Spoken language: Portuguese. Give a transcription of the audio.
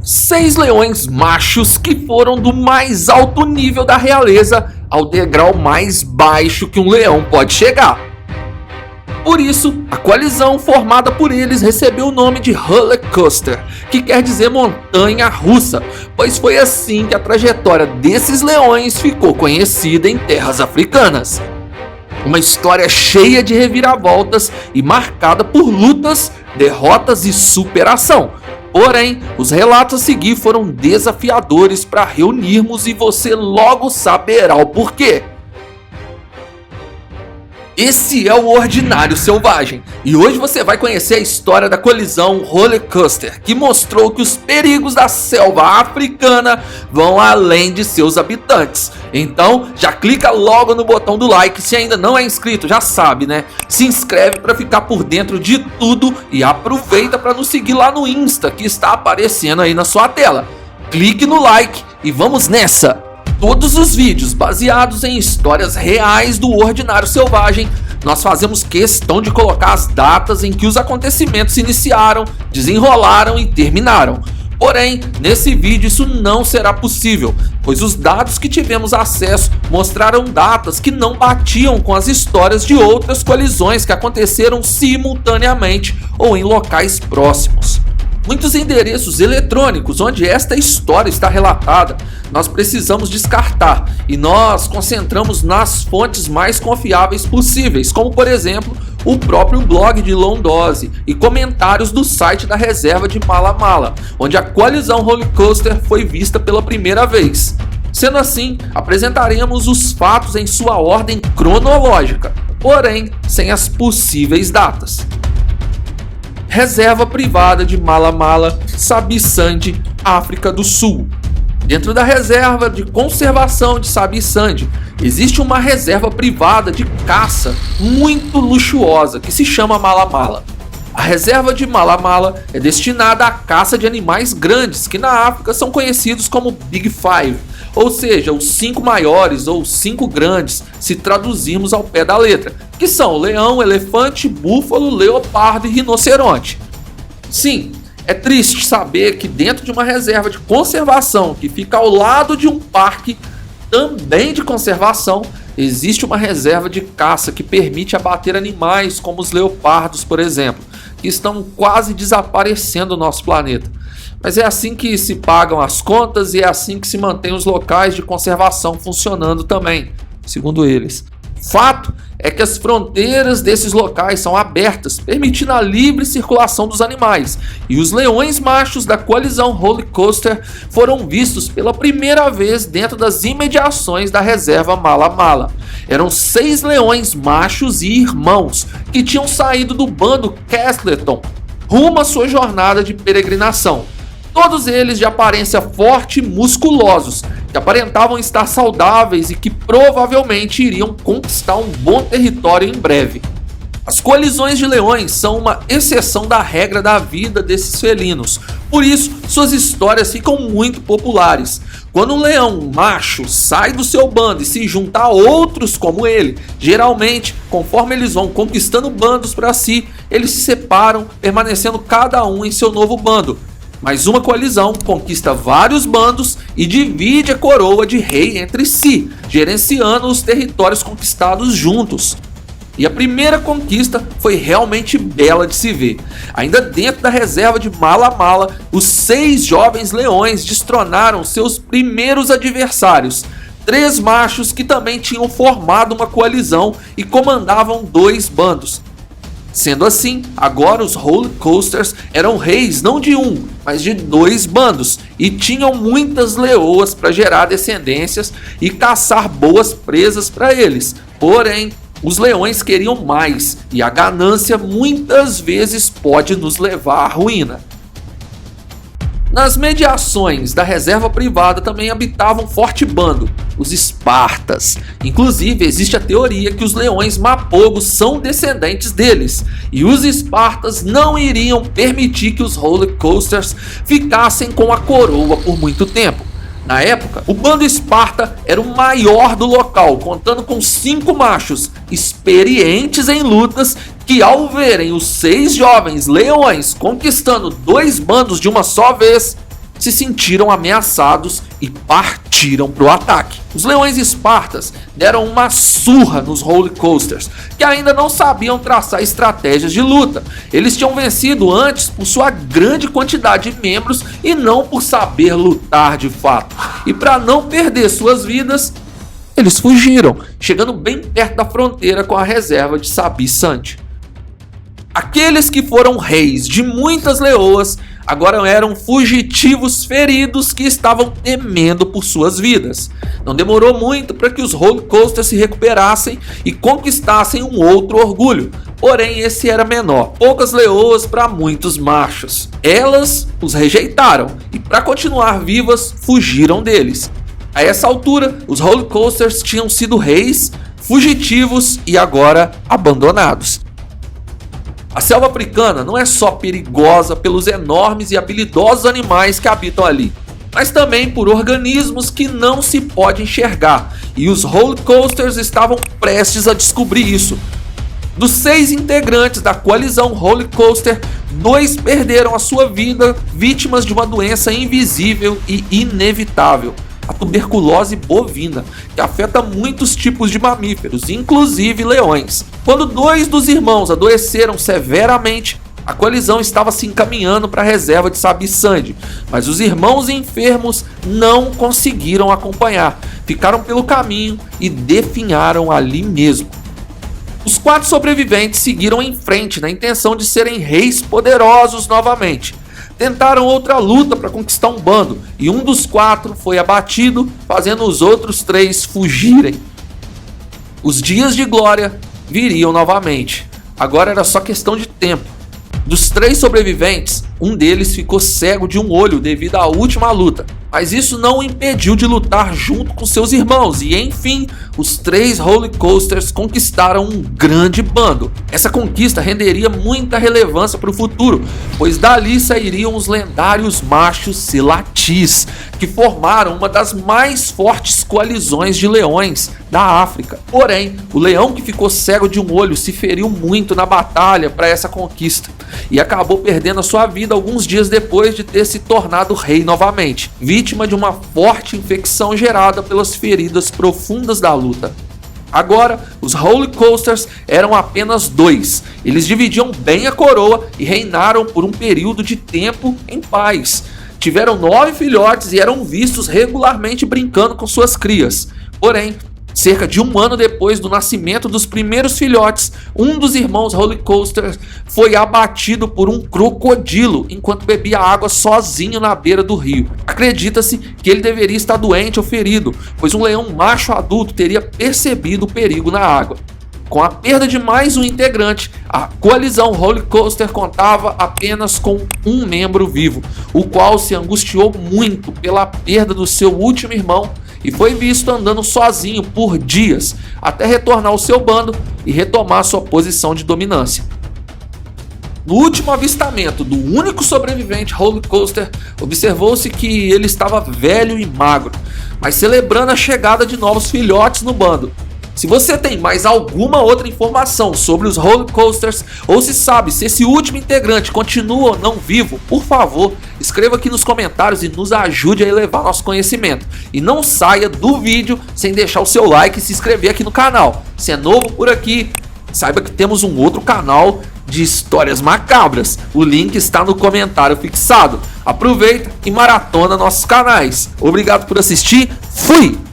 6 leões machos que foram do mais alto nível da realeza ao degrau mais baixo que um leão pode chegar. Por isso, a coalizão formada por eles recebeu o nome de Roller Coaster, que quer dizer montanha russa, pois foi assim que a trajetória desses leões ficou conhecida em terras africanas. Uma história cheia de reviravoltas e marcada por lutas, derrotas e superação. Porém, os relatos a seguir foram desafiadores para reunirmos e você logo saberá o porquê. Esse é o Ordinário Selvagem, e hoje você vai conhecer a história da coalizão Roller Coaster, que mostrou que os perigos da selva africana vão além de seus habitantes. Então, já clica logo no botão do like, se ainda não é inscrito, já sabe, né? Se inscreve para ficar por dentro de tudo e aproveita para nos seguir lá no Insta, que está aparecendo aí na sua tela. Clique no like e vamos nessa! Todos os vídeos baseados em histórias reais do Ordinário Selvagem, nós fazemos questão de colocar as datas em que os acontecimentos se iniciaram, desenrolaram e terminaram. Porém, nesse vídeo isso não será possível, pois os dados que tivemos acesso mostraram datas que não batiam com as histórias de outras colisões que aconteceram simultaneamente ou em locais próximos. Muitos endereços eletrônicos onde esta história está relatada, nós precisamos descartar e nós concentramos nas fontes mais confiáveis possíveis, como por exemplo, o próprio blog de Londose e comentários do site da reserva de Mala Mala, onde a coalizão Roller Coaster foi vista pela primeira vez. Sendo assim, apresentaremos os fatos em sua ordem cronológica, porém sem as possíveis datas. Reserva privada de Mala Mala, Sabi Sand, África do Sul. Dentro da reserva de conservação de Sabi Sand, existe uma reserva privada de caça muito luxuosa que se chama Mala Mala. A reserva de Mala Mala é destinada à caça de animais grandes que na África são conhecidos como Big Five, ou seja, os 5 maiores ou 5 grandes, se traduzirmos ao pé da letra, que são leão, elefante, búfalo, leopardo e rinoceronte. Sim, é triste saber que dentro de uma reserva de conservação que fica ao lado de um parque também de conservação, existe uma reserva de caça que permite abater animais como os leopardos, por exemplo, que estão quase desaparecendo do nosso planeta. Mas é assim que se pagam as contas e é assim que se mantém os locais de conservação funcionando também, segundo eles. Fato é que as fronteiras desses locais são abertas, permitindo a livre circulação dos animais, e os leões machos da coalizão Roller Coaster foram vistos pela primeira vez dentro das imediações da reserva Mala Mala. Eram 6 leões machos e irmãos que tinham saído do bando Castleton rumo à sua jornada de peregrinação. Todos eles de aparência forte e musculosos, que aparentavam estar saudáveis e que provavelmente iriam conquistar um bom território em breve. As coalizões de leões são uma exceção da regra da vida desses felinos, por isso suas histórias ficam muito populares. Quando um leão macho sai do seu bando e se junta a outros como ele, geralmente, conforme eles vão conquistando bandos para si, eles se separam, permanecendo cada um em seu novo bando. Mas uma coalizão conquista vários bandos e divide a coroa de rei entre si, gerenciando os territórios conquistados juntos. E a primeira conquista foi realmente bela de se ver. Ainda dentro da reserva de Mala Mala, os 6 jovens leões destronaram seus primeiros adversários, 3 machos que também tinham formado uma coalizão e comandavam 2 bandos. Sendo assim, agora os Roller Coasters eram reis não de um, mas de 2 bandos e tinham muitas leoas para gerar descendências e caçar boas presas para eles. Porém, os leões queriam mais e a ganância muitas vezes pode nos levar à ruína. Nas mediações da reserva privada também habitava um forte bando, os Espartas. Inclusive, existe a teoria que os leões mapogos são descendentes deles, e os Espartas não iriam permitir que os Roller Coasters ficassem com a coroa por muito tempo. Na época, o bando Esparta era o maior do local, contando com 5 machos experientes em lutas que, ao verem os 6 jovens leões conquistando 2 bandos de uma só vez, se sentiram ameaçados e partiram para o ataque. Os leões espartas deram uma surra nos Roller Coasters, que ainda não sabiam traçar estratégias de luta. Eles tinham vencido antes por sua grande quantidade de membros e não por saber lutar de fato. E para não perder suas vidas, eles fugiram, chegando bem perto da fronteira com a reserva de Sabi-Sand. Aqueles que foram reis de muitas leoas agora eram fugitivos feridos que estavam temendo por suas vidas. Não demorou muito para que os Roller Coasters se recuperassem e conquistassem um outro orgulho, porém esse era menor, poucas leoas para muitos machos. Elas os rejeitaram e, para continuar vivas, fugiram deles. A essa altura, os Roller Coasters tinham sido reis, fugitivos e agora abandonados. A selva africana não é só perigosa pelos enormes e habilidosos animais que habitam ali, mas também por organismos que não se pode enxergar, e os Roller Coasters estavam prestes a descobrir isso. Dos 6 integrantes da coalizão Roller Coaster, 2 perderam a sua vida vítimas de uma doença invisível e inevitável, a tuberculose bovina, que afeta muitos tipos de mamíferos, inclusive leões. Quando 2 dos irmãos adoeceram severamente, a coalizão estava se encaminhando para a reserva de Sabi-Sand, mas os irmãos enfermos não conseguiram acompanhar, ficaram pelo caminho e definharam ali mesmo. Os 4 sobreviventes seguiram em frente na intenção de serem reis poderosos novamente. Tentaram outra luta para conquistar um bando, e um dos 4 foi abatido, fazendo os outros 3 fugirem. Os dias de glória viriam novamente. Agora era só questão de tempo. Dos 3 sobreviventes, um deles ficou cego de um olho devido à última luta, mas isso não o impediu de lutar junto com seus irmãos e, enfim, os 3 Roller Coasters conquistaram um grande bando. Essa conquista renderia muita relevância para o futuro, pois dali sairiam os lendários machos Selatis, que formaram uma das mais fortes coalizões de leões da África. Porém, o leão que ficou cego de um olho se feriu muito na batalha para essa conquista e acabou perdendo a sua vida alguns dias depois de ter se tornado rei novamente, vítima de uma forte infecção gerada pelas feridas profundas da luta. Agora, os Roller Coasters eram apenas 2. Eles dividiam bem a coroa e reinaram por um período de tempo em paz. Tiveram 9 filhotes e eram vistos regularmente brincando com suas crias. Porém, cerca de 1 ano depois do nascimento dos primeiros filhotes, um dos irmãos Roller Coaster foi abatido por um crocodilo enquanto bebia água sozinho na beira do rio. Acredita-se que ele deveria estar doente ou ferido, pois um leão macho adulto teria percebido o perigo na água. Com a perda de mais um integrante, a coalizão Roller Coaster contava apenas com um membro vivo, o qual se angustiou muito pela perda do seu último irmão e foi visto andando sozinho por dias, até retornar ao seu bando e retomar sua posição de dominância. No último avistamento do único sobrevivente Roller Coaster, observou-se que ele estava velho e magro, mas celebrando a chegada de novos filhotes no bando. Se você tem mais alguma outra informação sobre os Roller Coasters, ou se sabe se esse último integrante continua ou não vivo, por favor, escreva aqui nos comentários e nos ajude a elevar nosso conhecimento. E não saia do vídeo sem deixar o seu like e se inscrever aqui no canal. Se é novo por aqui, saiba que temos um outro canal de histórias macabras. O link está no comentário fixado. Aproveita e maratona nossos canais. Obrigado por assistir. Fui!